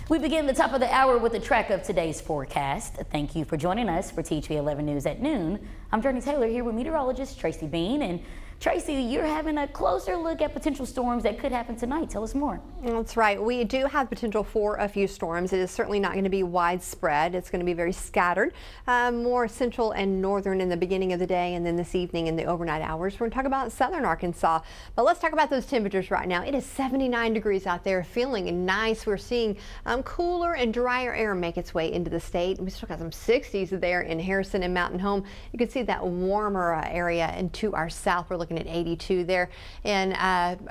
We begin the top of the hour with a track of today's forecast. Thank you for joining us for THV 11 News at noon. I'm Jurnee Taylor here with meteorologist Tracy Bean. And Tracy, you're having a closer look at potential storms that could happen tonight. Tell us more. That's right. We do have potential for a few storms. It is certainly not going to be widespread. It's going to be very scattered, more central and northern in the beginning of the day, and then this evening in the overnight hours. We're going to talk about southern Arkansas. But let's talk about those temperatures right now. It is 79 degrees out there, feeling nice. We're seeing cooler and drier air make its way into the state. We still got some 60s there in Harrison and Mountain Home. You can see that warmer area, and to our south, we're looking at 82 there in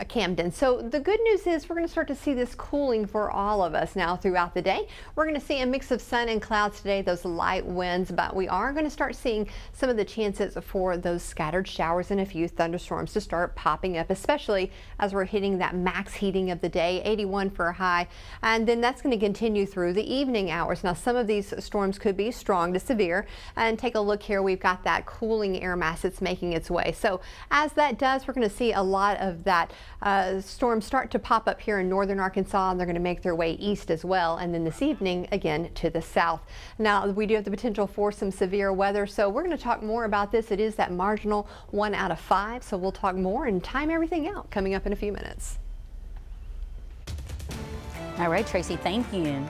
Camden. So the good news is we're going to start to see this cooling for all of us now throughout the day. We're going to see a mix of sun and clouds today, those light winds, but we are going to start seeing some of the chances for those scattered showers and a few thunderstorms to start popping up, especially as we're hitting that max heating of the day, 81 for a high, and then that's going to continue through the evening hours. Now, some of these storms could be strong to severe, and take a look here. We've got that cooling air mass that's making its way. So as that does, we're going to see a lot of that storms start to pop up here in northern Arkansas, and they're going to make their way east as well, and then this evening again to the south. Now, we do have the potential for some severe weather, so we're going to talk more about this. It is that marginal 1 out of 5, so we'll talk more and time everything out coming up in a few minutes. All right, Tracy, thank you.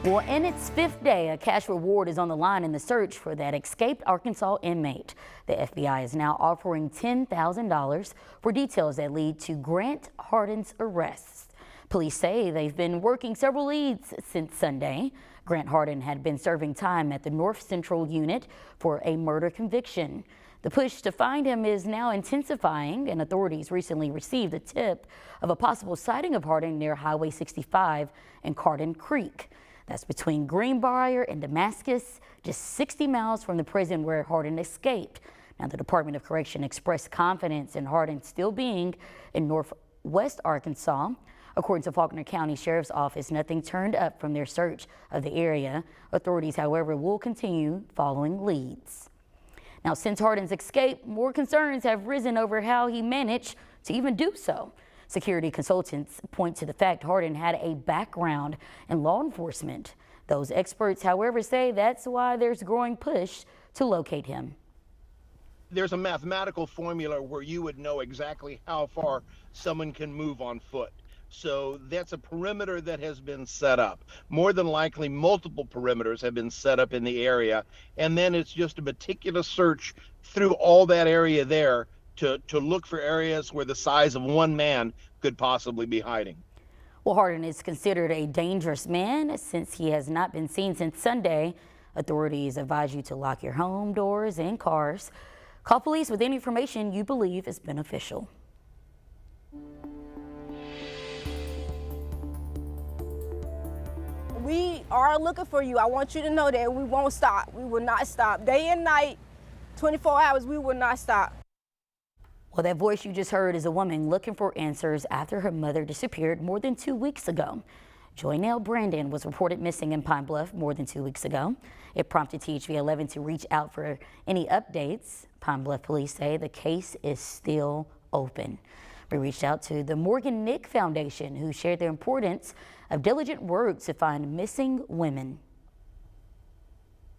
Well, in its 5th day, a cash reward is on the line in the search for that escaped Arkansas inmate. The FBI is now offering $10,000 for details that lead to Grant Hardin's arrests. Police say they've been working several leads since Sunday. Grant Hardin had been serving time at the North Central Unit for a murder conviction. The push to find him is now intensifying, and authorities recently received a tip of a possible sighting of Hardin near Highway 65 and Carden Creek. That's between Greenbrier and Damascus, just 60 miles from the prison where Harden escaped. Now, the Department of Correction expressed confidence in Harden still being in northwest Arkansas. According to Faulkner County Sheriff's Office, nothing turned up from their search of the area. Authorities, however, will continue following leads. Now, since Harden's escape, more concerns have risen over how he managed to even do so. Security consultants point to the fact Harden had a background in law enforcement. Those experts, however, say that's why there's growing push to locate him. There's a mathematical formula where you would know exactly how far someone can move on foot. So that's a perimeter that has been set up. More than likely, multiple perimeters have been set up in the area. And then it's just a meticulous search through all that area there to look for areas where the size of one man could possibly be hiding. Well, Harden is considered a dangerous man since he has not been seen since Sunday. Authorities advise you to lock your home doors and cars. Call police with any information you believe is beneficial. We are looking for you. I want you to know that we won't stop. We will not stop. Day and night, 24 hours, we will not stop. Well, that voice you just heard is a woman looking for answers after her mother disappeared more than 2 weeks ago. Joynell Brandon was reported missing in Pine Bluff more than 2 weeks ago. It prompted THV 11 to reach out for any updates. Pine Bluff police say the case is still open. We reached out to the Morgan Nick Foundation, who shared the importance of diligent work to find missing women.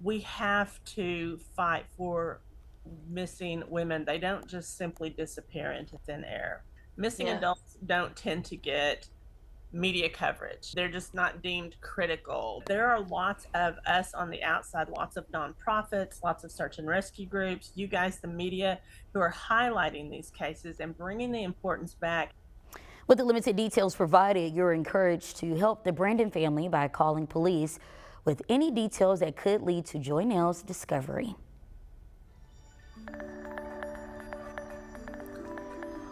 We have to fight for missing women. They don't just simply disappear into thin air. Missing adults don't tend to get media coverage. They're just not deemed critical. There are lots of us on the outside, lots of nonprofits, lots of search and rescue groups, you guys, the media, who are highlighting these cases and bringing the importance back. With the limited details provided, you're encouraged to help the Brandon family by calling police with any details that could lead to Joynell's discovery.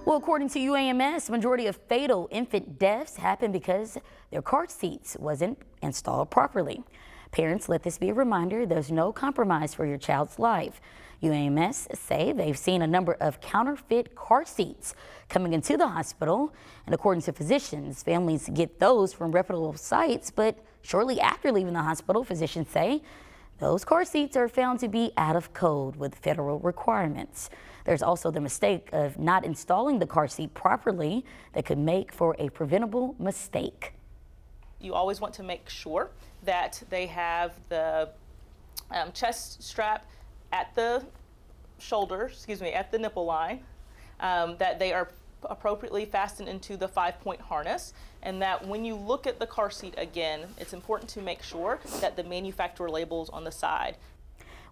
Well, according to UAMS, majority of fatal infant deaths happen because their car seats wasn't installed properly. Parents, let this be a reminder, there's no compromise for your child's life. UAMS say they've seen a number of counterfeit car seats coming into the hospital, and according to physicians, families get those from reputable sites, but shortly after leaving the hospital, physicians say those car seats are found to be out of code with federal requirements. There's also the mistake of not installing the car seat properly that could make for a preventable mistake. You always want to make sure that they have the chest strap at the at the nipple line, that they are appropriately fastened into the 5-point harness, and that when you look at the car seat again, it's important to make sure that the manufacturer labels on the side.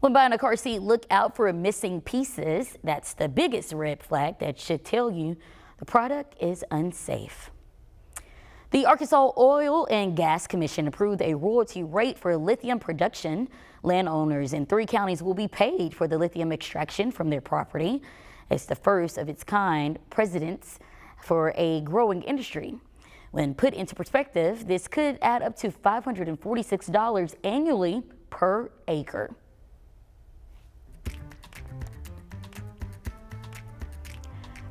When buying a car seat, look out for missing pieces. That's the biggest red flag that should tell you the product is unsafe. The Arkansas Oil and Gas Commission approved a royalty rate for lithium production. Landowners in 3 counties will be paid for the lithium extraction from their property. It's the first of its kind precedents for a growing industry. When put into perspective, this could add up to $546 annually per acre.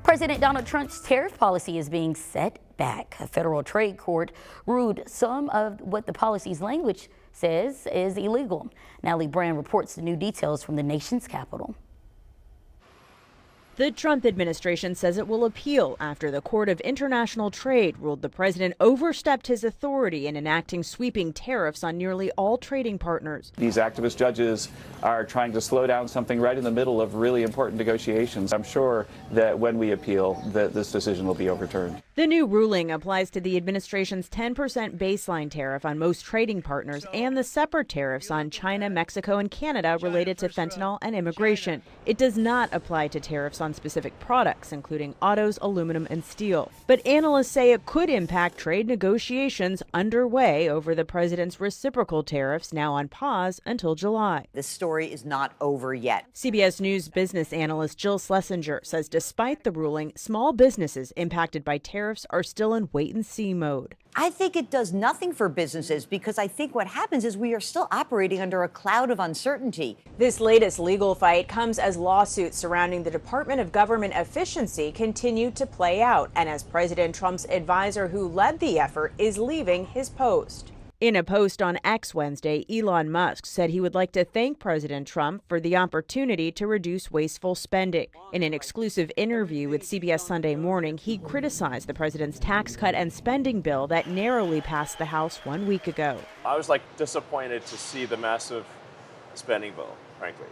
President Donald Trump's tariff policy is being set back. A federal trade court ruled some of what the policy's language says is illegal. Natalie Brand reports the new details from the nation's capital. The Trump administration says it will appeal after the Court of International Trade ruled the president overstepped his authority in enacting sweeping tariffs on nearly all trading partners. These activist judges are trying to slow down something right in the middle of really important negotiations. I'm sure that when we appeal, that this decision will be overturned. The new ruling applies to the administration's 10% baseline tariff on most trading partners and the separate tariffs on China, Mexico, and Canada related to fentanyl and immigration. It does not apply to tariffs on specific products, including autos, aluminum, and steel. But analysts say it could impact trade negotiations underway over the president's reciprocal tariffs, now on pause until July. The story is not over yet. CBS News business analyst Jill Schlesinger says despite the ruling, small businesses impacted by tariffs are still in wait-and-see mode. I think it does nothing for businesses because I think what happens is we are still operating under a cloud of uncertainty. This latest legal fight comes as lawsuits surrounding the Department of Government Efficiency continue to play out, and as President Trump's advisor who led the effort is leaving his post. In a post on X Wednesday, Elon Musk said he would like to thank President Trump for the opportunity to reduce wasteful spending. In an exclusive interview with CBS Sunday Morning, he criticized the president's tax cut and spending bill that narrowly passed the House 1 week ago. I was disappointed to see the massive spending bill, frankly,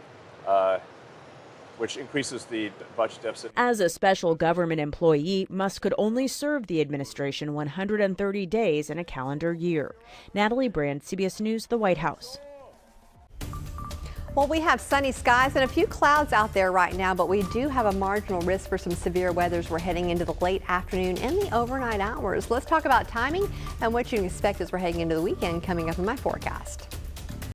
which increases the budget deficit. As a special government employee, Musk could only serve the administration 130 days in a calendar year. Natalie Brand, CBS News, the White House. Well, we have sunny skies and a few clouds out there right now, but we do have a marginal risk for some severe weather as we're heading into the late afternoon and the overnight hours. Let's talk about timing and what you can expect as we're heading into the weekend coming up in my forecast.